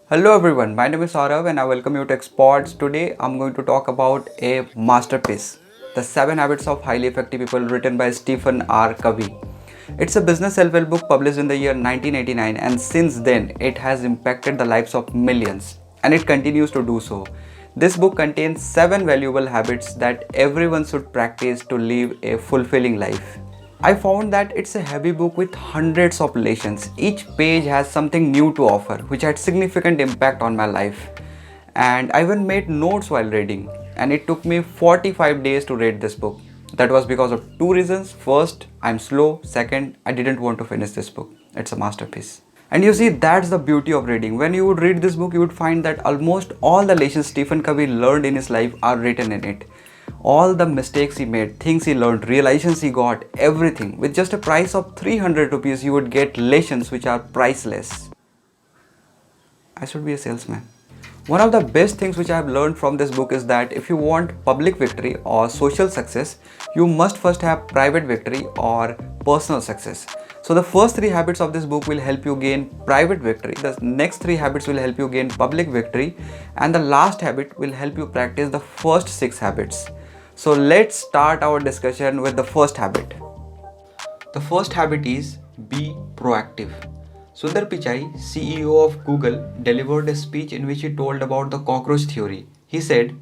Hello everyone, my name is Saurav and I welcome you to Exports. Today I'm going to talk about a masterpiece, The 7 Habits of Highly Effective People, written by Stephen R. Covey. It's a business self-help book published in the year 1989, and since then it has impacted the lives of millions, and it continues to do so. This book contains 7 valuable habits that everyone should practice to live a fulfilling life. I found that it's a heavy book with hundreds of lessons. Each page has something new to offer, which had significant impact on my life. And I even made notes while reading. And it took me 45 days to read this book. That was because of two reasons. First, I'm slow. Second, I didn't want to finish this book. It's a masterpiece. And you see, that's the beauty of reading. When you would read this book, you would find that almost all the lessons Stephen Covey learned in his life are written in it. All the mistakes he made, things he learned, realizations he got, everything. With just a price of 300 rupees, you would get lessons which are priceless. I should be a salesman. One of the best things which I have learned from this book is that if you want public victory or social success, you must first have private victory or personal success. So the first 3 habits of this book will help you gain private victory. The next 3 habits will help you gain public victory. And the last habit will help you practice the first 6 habits. So let's start our discussion with the first habit. The first habit is be proactive. Sundar Pichai, CEO of Google, delivered a speech in which he told about the cockroach theory. He said,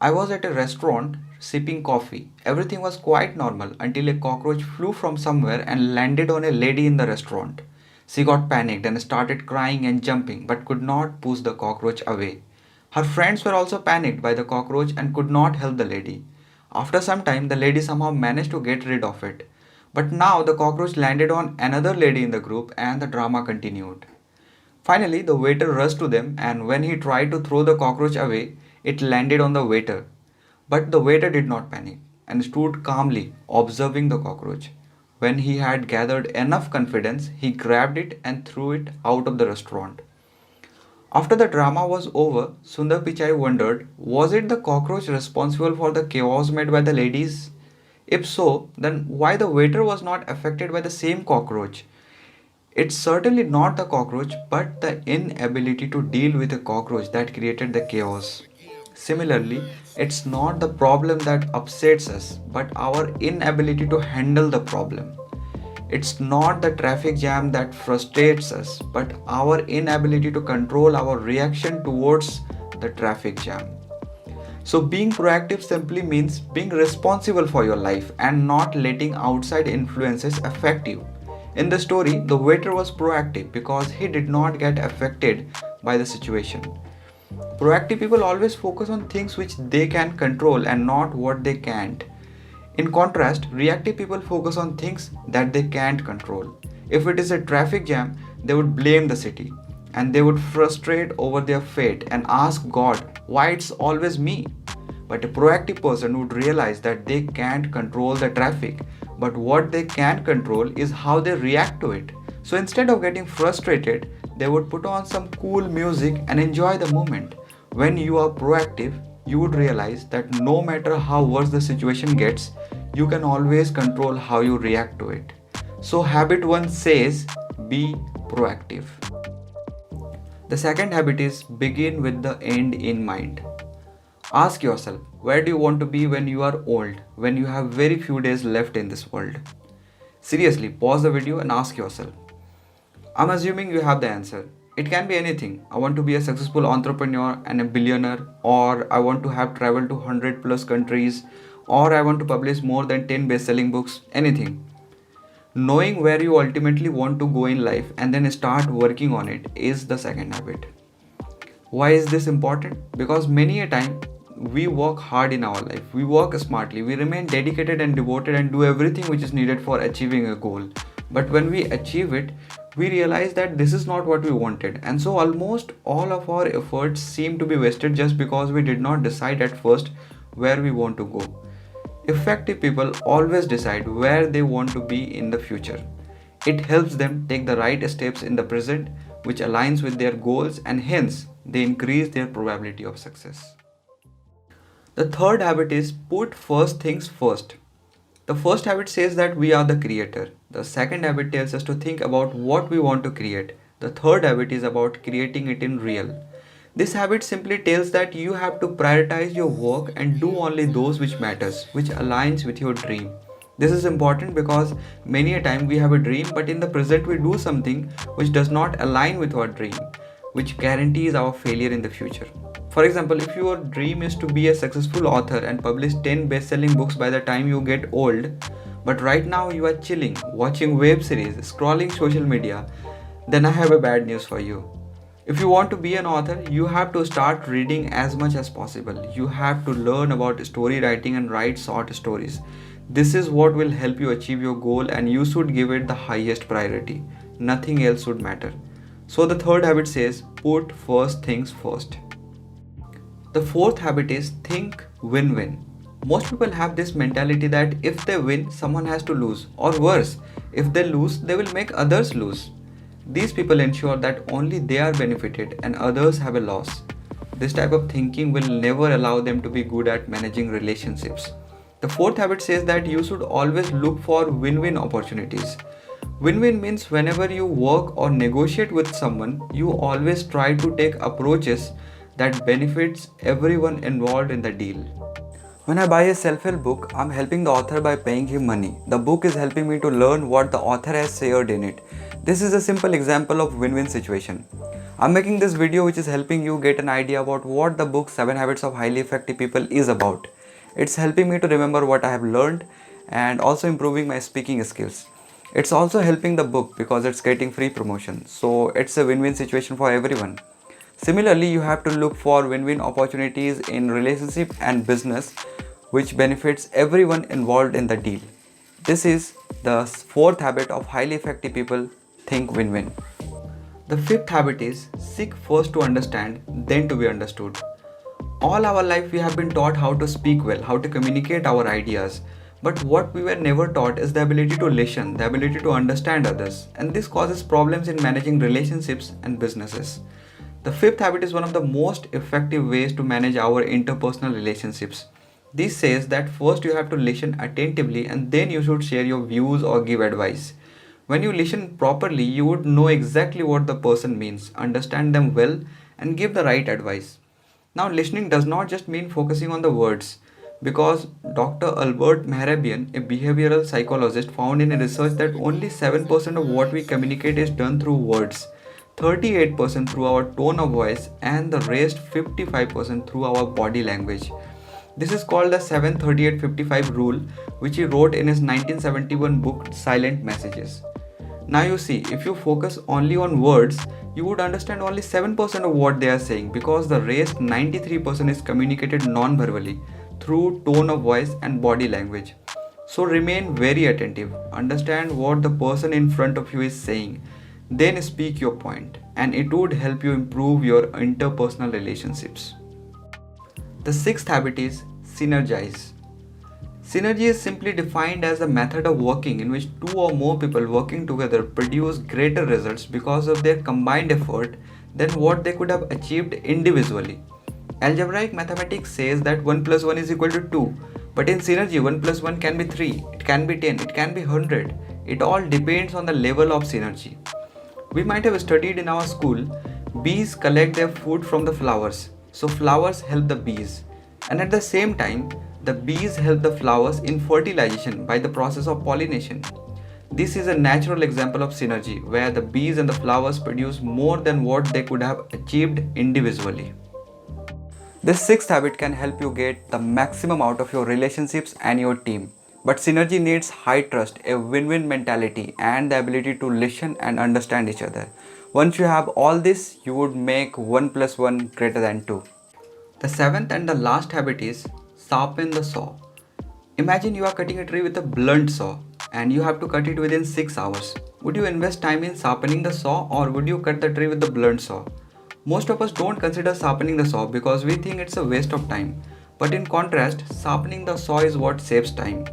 I was at a restaurant sipping coffee. Everything was quite normal until a cockroach flew from somewhere and landed on a lady in the restaurant. She got panicked and started crying and jumping but could not push the cockroach away. Her friends were also panicked by the cockroach and could not help the lady. After some time, the lady somehow managed to get rid of it. But now the cockroach landed on another lady in the group and the drama continued. Finally, the waiter rushed to them, and when he tried to throw the cockroach away, it landed on the waiter. But the waiter did not panic and stood calmly observing the cockroach. When he had gathered enough confidence, he grabbed it and threw it out of the restaurant. After the drama was over, Sundar Pichai wondered, was it the cockroach responsible for the chaos made by the ladies? If so, then why the waiter was not affected by the same cockroach? It's certainly not the cockroach, but the inability to deal with a cockroach that created the chaos. Similarly, it's not the problem that upsets us, but our inability to handle the problem. It's not the traffic jam that frustrates us, but our inability to control our reaction towards the traffic jam. So, being proactive simply means being responsible for your life and not letting outside influences affect you. In the story, the waiter was proactive because he did not get affected by the situation. Proactive people always focus on things which they can control and not what they can't. In contrast, reactive people focus on things that they can't control. If it is a traffic jam, they would blame the city and they would frustrate over their fate and ask God, why it's always me? But a proactive person would realize that they can't control the traffic, but what they can control is how they react to it. So instead of getting frustrated, they would put on some cool music and enjoy the moment. When you are proactive, you would realize that no matter how worse the situation gets, you can always control how you react to it. So habit 1 says be proactive. The second habit is begin with the end in mind. Ask yourself, where do you want to be when you are old, when you have very few days left in this world? Seriously, pause the video and ask yourself. I'm assuming you have the answer. It can be anything. I want to be a successful entrepreneur and a billionaire, or I want to have traveled to 100 plus countries, or I want to publish more than 10 best-selling books, anything. Knowing where you ultimately want to go in life and then start working on it is the second habit. Why is this important? Because many a time we work hard in our life, we work smartly, we remain dedicated and devoted and do everything which is needed for achieving a goal. But when we achieve it, we realize that this is not what we wanted, and so almost all of our efforts seem to be wasted just because we did not decide at first where we want to go. Effective people always decide where they want to be in the future. It helps them take the right steps in the present, which aligns with their goals, and hence they increase their probability of success. The third habit is put first things first. The first habit says that we are the creator. The second habit tells us to think about what we want to create. The third habit is about creating it in real. This habit simply tells that you have to prioritize your work and do only those which matters, which aligns with your dream. This is important because many a time we have a dream, but in the present we do something which does not align with our dream, which guarantees our failure in the future. For example, if your dream is to be a successful author and publish 10 best-selling books by the time you get old, but right now you are chilling, watching web series, scrolling social media, then I have a bad news for you. If you want to be an author, you have to start reading as much as possible. You have to learn about story writing and write short stories. This is what will help you achieve your goal, and you should give it the highest priority. Nothing else should matter. So the third habit says, put first things first. The fourth habit is think win-win. Most people have this mentality that if they win, someone has to lose, or worse, if they lose, they will make others lose. These people ensure that only they are benefited and others have a loss. This type of thinking will never allow them to be good at managing relationships. The fourth habit says that you should always look for win-win opportunities. Win-win means whenever you work or negotiate with someone, you always try to take approaches that benefits everyone involved in the deal. When I buy a self-help book, I'm helping the author by paying him money. The book is helping me to learn what the author has shared in it. This is a simple example of win-win situation. I'm making this video which is helping you get an idea about what the book 7 Habits of Highly Effective People is about. It's helping me to remember what I have learned and also improving my speaking skills. It's also helping the book because it's getting free promotion. So it's a win-win situation for everyone. Similarly, you have to look for win-win opportunities in relationship and business which benefits everyone involved in the deal. This is the fourth habit of highly effective people, think win-win. The fifth habit is seek first to understand, then to be understood. All our life we have been taught how to speak well, how to communicate our ideas. But what we were never taught is the ability to listen, the ability to understand others. And this causes problems in managing relationships and businesses. The fifth habit is one of the most effective ways to manage our interpersonal relationships. This says that first you have to listen attentively and then you should share your views or give advice. When you listen properly, you would know exactly what the person means, understand them well, and give the right advice. Now, listening does not just mean focusing on the words, because Dr. Albert Mehrabian, a behavioral psychologist, found in a research that only 7% of what we communicate is done through words, 38% through our tone of voice, and the rest 55% through our body language. This is called the 7-38-55 rule, which he wrote in his 1971 book Silent Messages. Now you see, if you focus only on words, you would understand only 7% of what they are saying, because the rest 93% is communicated non-verbally through tone of voice and body language. So remain very attentive, understand what the person in front of you is saying, then speak your point, and it would help you improve your interpersonal relationships. The sixth habit is SYNERGIZE. Synergy is simply defined as a method of working in which two or more people working together produce greater results because of their combined effort than what they could have achieved individually. Algebraic mathematics says that 1 plus 1 is equal to 2, but in synergy 1 plus 1 can be 3, it can be 10, it can be 100. It all depends on the level of synergy. We might have studied in our school, bees collect their food from the flowers, so flowers help the bees, and at the same time, the bees help the flowers in fertilization by the process of pollination. This is a natural example of synergy where the bees and the flowers produce more than what they could have achieved individually. This sixth habit can help you get the maximum out of your relationships and your team. But synergy needs high trust, a win-win mentality, and the ability to listen and understand each other. Once you have all this, you would make 1 plus 1 greater than 2. The seventh and the last habit is sharpen the saw. Imagine you are cutting a tree with a blunt saw and you have to cut it within 6 hours. Would you invest time in sharpening the saw, or would you cut the tree with the blunt saw? Most of us don't consider sharpening the saw because we think it's a waste of time. But in contrast, sharpening the saw is what saves time.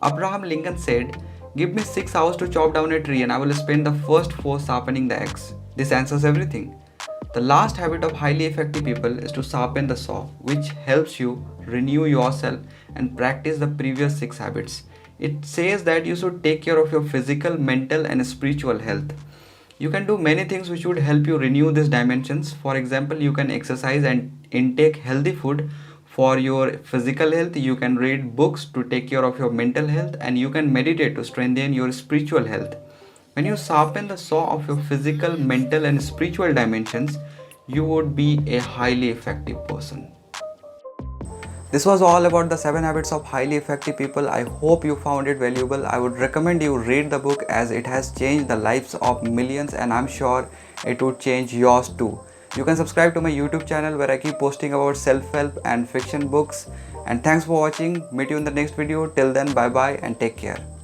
Abraham Lincoln said, "Give me 6 hours to chop down a tree and I will spend the first 4 sharpening the axe." This answers everything. The last habit of highly effective people is to sharpen the saw, which helps you renew yourself and practice the previous 6 habits. It says that you should take care of your physical, mental, and spiritual health. You can do many things which would help you renew these dimensions. For example, you can exercise and intake healthy food for your physical health. You can read books to take care of your mental health, and you can meditate to strengthen your spiritual health. When you sharpen the saw of your physical, mental, and spiritual dimensions, you would be a highly effective person. This was all about the 7 habits of highly effective people. I hope you found it valuable. I would recommend you read the book as it has changed the lives of millions, and I'm sure it would change yours too. You can subscribe to my YouTube channel where I keep posting about self-help and fiction books. And thanks for watching. Meet you in the next video. Till then, bye bye and take care.